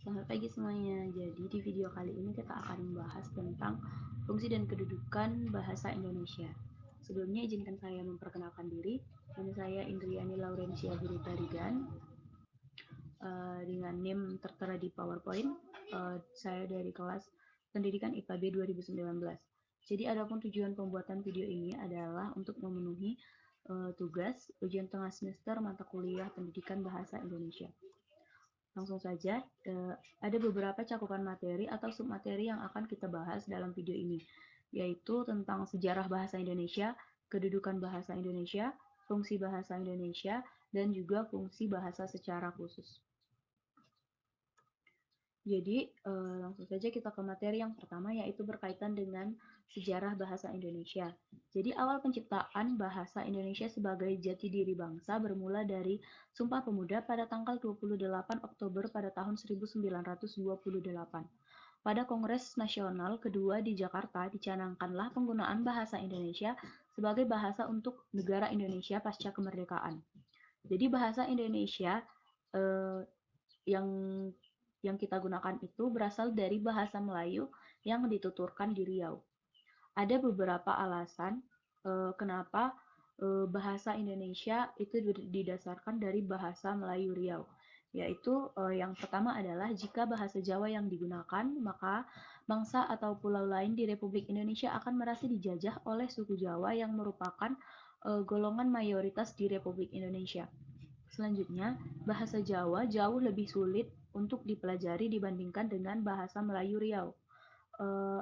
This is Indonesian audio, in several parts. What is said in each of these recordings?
Selamat pagi semuanya. Jadi di video kali ini kita akan membahas tentang fungsi dan kedudukan bahasa Indonesia. Sebelumnya izinkan saya memperkenalkan diri. Nama saya Indriani Laurencia Burutarigan dengan NIM tertera di PowerPoint. Saya dari kelas Pendidikan IPA B 2019. Jadi adapun tujuan pembuatan video ini adalah untuk memenuhi tugas ujian tengah semester mata kuliah Pendidikan Bahasa Indonesia. Langsung saja, ada beberapa cakupan materi atau submateri yang akan kita bahas dalam video ini, yaitu tentang sejarah bahasa Indonesia, kedudukan bahasa Indonesia, fungsi bahasa Indonesia, dan juga fungsi bahasa secara khusus. Jadi, langsung saja kita ke materi yang pertama, yaitu berkaitan dengan sejarah bahasa Indonesia. Jadi, awal penciptaan bahasa Indonesia sebagai jati diri bangsa bermula dari Sumpah Pemuda pada tanggal 28 Oktober pada tahun 1928. Pada Kongres Nasional kedua di Jakarta, dicanangkanlah penggunaan bahasa Indonesia sebagai bahasa untuk negara Indonesia pasca kemerdekaan. Jadi, bahasa Indonesia yang kita gunakan itu berasal dari bahasa Melayu yang dituturkan di Riau. Ada beberapa alasan kenapa bahasa Indonesia itu didasarkan dari bahasa Melayu Riau. Yaitu yang pertama adalah jika bahasa Jawa yang digunakan, maka bangsa atau pulau lain di Republik Indonesia akan merasa dijajah oleh suku Jawa yang merupakan golongan mayoritas di Republik Indonesia. Selanjutnya, bahasa Jawa jauh lebih sulit untuk dipelajari dibandingkan dengan bahasa Melayu Riau.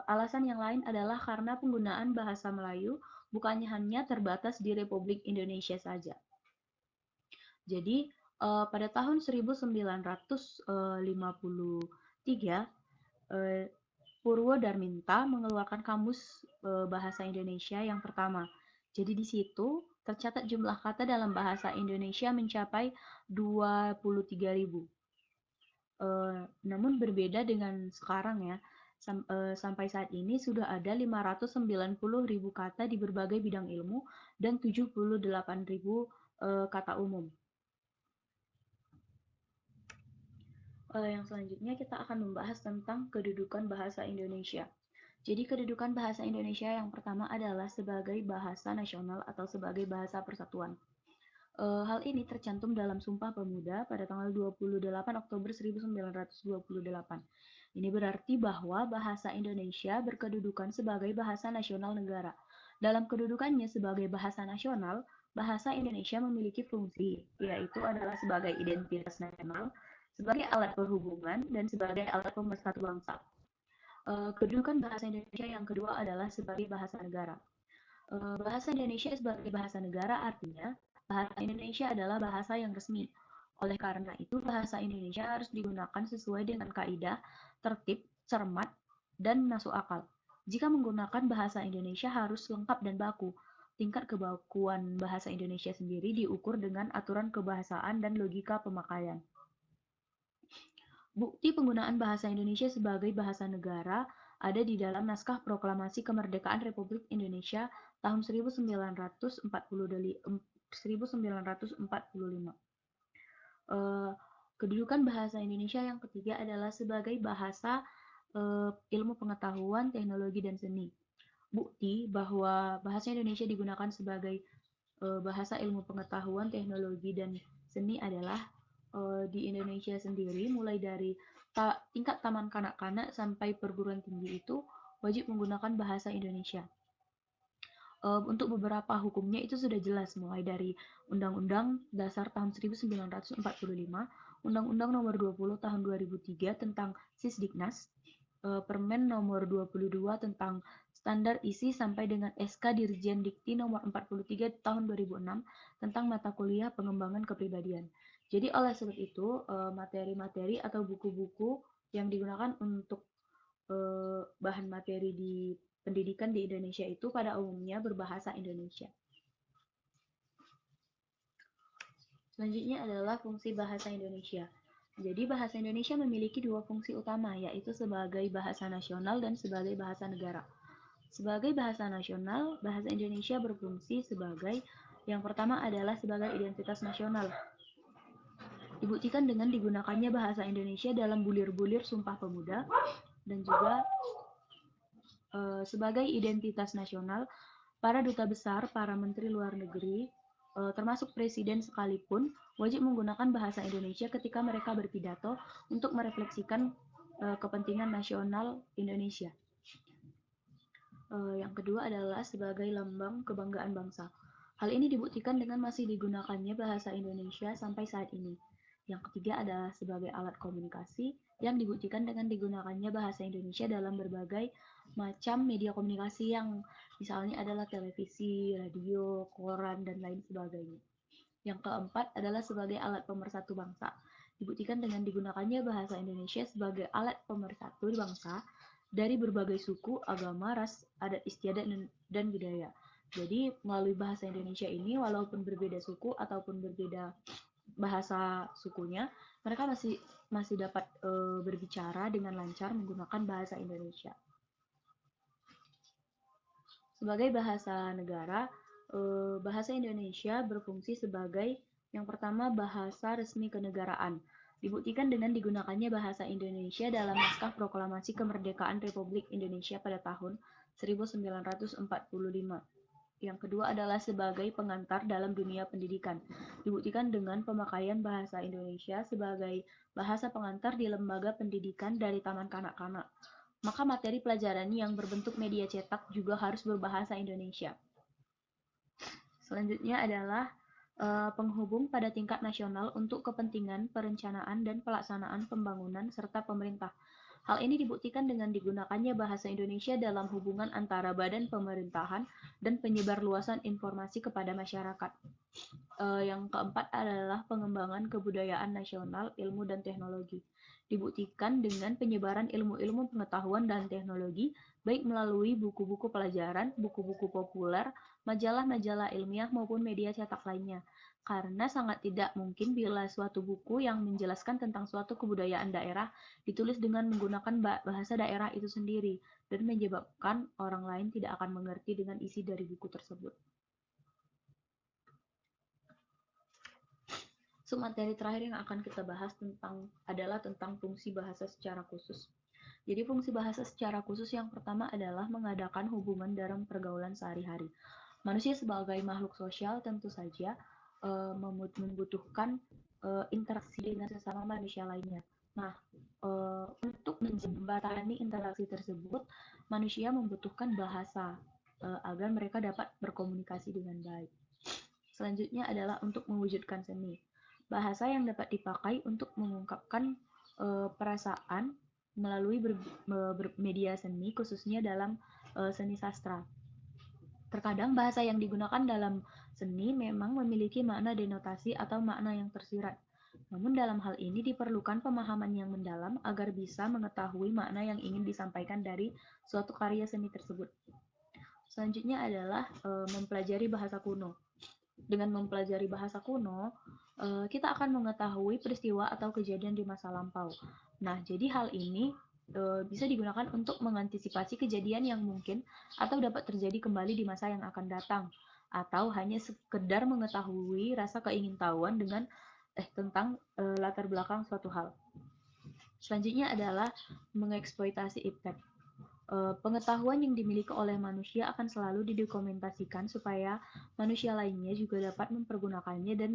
Alasan yang lain adalah karena penggunaan bahasa Melayu bukannya hanya terbatas di Republik Indonesia saja. Jadi, pada tahun 1953, Purwo Darminta mengeluarkan kamus bahasa Indonesia yang pertama. Jadi di situ tercatat jumlah kata dalam bahasa Indonesia mencapai 23.000. Namun berbeda dengan sekarang ya, sampai saat ini sudah ada 590.000 kata di berbagai bidang ilmu dan 78.000 kata umum. Yang selanjutnya kita akan membahas tentang kedudukan bahasa Indonesia. Jadi kedudukan bahasa Indonesia yang pertama adalah sebagai bahasa nasional atau sebagai bahasa persatuan. Hal ini tercantum dalam Sumpah Pemuda pada tanggal 28 Oktober 1928. Ini berarti bahwa bahasa Indonesia berkedudukan sebagai bahasa nasional negara. Dalam kedudukannya sebagai bahasa nasional, bahasa Indonesia memiliki fungsi, yaitu adalah sebagai identitas nasional, sebagai alat perhubungan, dan sebagai alat pemersatu bangsa. Kedudukan bahasa Indonesia yang kedua adalah sebagai bahasa negara. Bahasa Indonesia sebagai bahasa negara artinya bahasa Indonesia adalah bahasa yang resmi. Oleh karena itu, bahasa Indonesia harus digunakan sesuai dengan kaidah, tertib, cermat, dan masuk akal. Jika menggunakan bahasa Indonesia harus lengkap dan baku. Tingkat kebakuan bahasa Indonesia sendiri diukur dengan aturan kebahasaan dan logika pemakaian. Bukti penggunaan bahasa Indonesia sebagai bahasa negara ada di dalam Naskah Proklamasi Kemerdekaan Republik Indonesia tahun 1945. Kedudukan bahasa Indonesia yang ketiga adalah sebagai bahasa ilmu pengetahuan, teknologi, dan seni. Bukti bahwa bahasa Indonesia digunakan sebagai bahasa ilmu pengetahuan, teknologi, dan seni adalah di Indonesia sendiri, mulai dari tingkat taman kanak-kanak sampai perguruan tinggi itu wajib menggunakan bahasa Indonesia. Untuk beberapa hukumnya itu sudah jelas, mulai dari Undang-Undang Dasar tahun 1945, Undang-Undang Nomor 20 tahun 2003 tentang Sisdiknas, Permen Nomor 22 tentang Standar Isi sampai dengan SK Dirjen Dikti Nomor 43 tahun 2006 tentang mata kuliah pengembangan kepribadian. Jadi oleh sebab itu, materi-materi atau buku-buku yang digunakan untuk bahan materi di pendidikan di Indonesia itu pada umumnya berbahasa Indonesia. Selanjutnya adalah fungsi bahasa Indonesia. Jadi bahasa Indonesia memiliki dua fungsi utama, yaitu sebagai bahasa nasional dan sebagai bahasa negara. Sebagai bahasa nasional, bahasa Indonesia berfungsi sebagai yang pertama adalah sebagai identitas nasional. dibuktikan dengan digunakannya bahasa Indonesia dalam bulir-bulir Sumpah Pemuda dan juga sebagai identitas nasional. Para duta besar, para menteri luar negeri, termasuk presiden sekalipun, wajib menggunakan bahasa Indonesia ketika mereka berpidato untuk merefleksikan kepentingan nasional Indonesia. Yang kedua adalah sebagai lambang kebanggaan bangsa. Hal ini dibuktikan dengan masih digunakannya bahasa Indonesia sampai saat ini. Yang ketiga adalah sebagai alat komunikasi yang dibuktikan dengan digunakannya bahasa Indonesia dalam berbagai macam media komunikasi yang misalnya adalah televisi, radio, koran, dan lain sebagainya. Yang keempat adalah sebagai alat pemersatu bangsa. Dibuktikan dengan digunakannya bahasa Indonesia sebagai alat pemersatu bangsa dari berbagai suku, agama, ras, adat istiadat, dan budaya. Jadi melalui bahasa Indonesia ini, walaupun berbeda suku ataupun berbeda bahasa sukunya, mereka masih dapat berbicara dengan lancar menggunakan bahasa Indonesia. Sebagai bahasa negara, bahasa Indonesia berfungsi sebagai yang pertama bahasa resmi kenegaraan. Dibuktikan dengan digunakannya bahasa Indonesia dalam naskah proklamasi kemerdekaan Republik Indonesia pada tahun 1945. Yang kedua adalah sebagai pengantar dalam dunia pendidikan. Dibuktikan dengan pemakaian bahasa Indonesia sebagai bahasa pengantar di lembaga pendidikan dari taman kanak-kanak. Maka materi pelajaran yang berbentuk media cetak juga harus berbahasa Indonesia. Selanjutnya adalah penghubung pada tingkat nasional untuk kepentingan perencanaan dan pelaksanaan pembangunan serta pemerintah. Hal ini dibuktikan dengan digunakannya bahasa Indonesia dalam hubungan antara badan pemerintahan dan penyebarluasan informasi kepada masyarakat. Yang keempat adalah pengembangan kebudayaan nasional, ilmu dan teknologi. Dibuktikan dengan penyebaran ilmu-ilmu pengetahuan dan teknologi, baik melalui buku-buku pelajaran, buku-buku populer, majalah-majalah ilmiah maupun media cetak lainnya. Karena sangat tidak mungkin bila suatu buku yang menjelaskan tentang suatu kebudayaan daerah ditulis dengan menggunakan bahasa daerah itu sendiri dan menyebabkan orang lain tidak akan mengerti dengan isi dari buku tersebut. Materi terakhir yang akan kita bahas adalah tentang fungsi bahasa secara khusus. Jadi fungsi bahasa secara khusus yang pertama adalah mengadakan hubungan dalam pergaulan sehari-hari. Manusia sebagai makhluk sosial tentu saja membutuhkan interaksi dengan sesama manusia lainnya. Nah, untuk menjembatani interaksi tersebut, manusia membutuhkan bahasa agar mereka dapat berkomunikasi dengan baik. Selanjutnya adalah untuk mewujudkan seni. Bahasa yang dapat dipakai untuk mengungkapkan perasaan melalui media seni, khususnya dalam seni sastra. Terkadang bahasa yang digunakan dalam seni memang memiliki makna denotasi atau makna yang tersirat. Namun dalam hal ini diperlukan pemahaman yang mendalam agar bisa mengetahui makna yang ingin disampaikan dari suatu karya seni tersebut. Selanjutnya adalah mempelajari bahasa kuno. Dengan mempelajari bahasa kuno, kita akan mengetahui peristiwa atau kejadian di masa lampau. Nah, jadi hal ini bisa digunakan untuk mengantisipasi kejadian yang mungkin atau dapat terjadi kembali di masa yang akan datang, atau hanya sekedar mengetahui rasa keingintahuan tentang latar belakang suatu hal. Selanjutnya adalah mengeksploitasi iptek. Pengetahuan yang dimiliki oleh manusia akan selalu didokumentasikan supaya manusia lainnya juga dapat mempergunakannya dan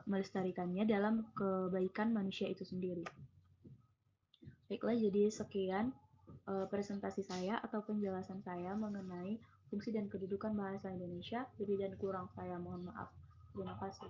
melestarikannya dalam kebaikan manusia itu sendiri. Baiklah, jadi sekian presentasi saya atau penjelasan saya mengenai fungsi dan kedudukan bahasa Indonesia. Lebih dan kurang saya mohon maaf. Terima kasih.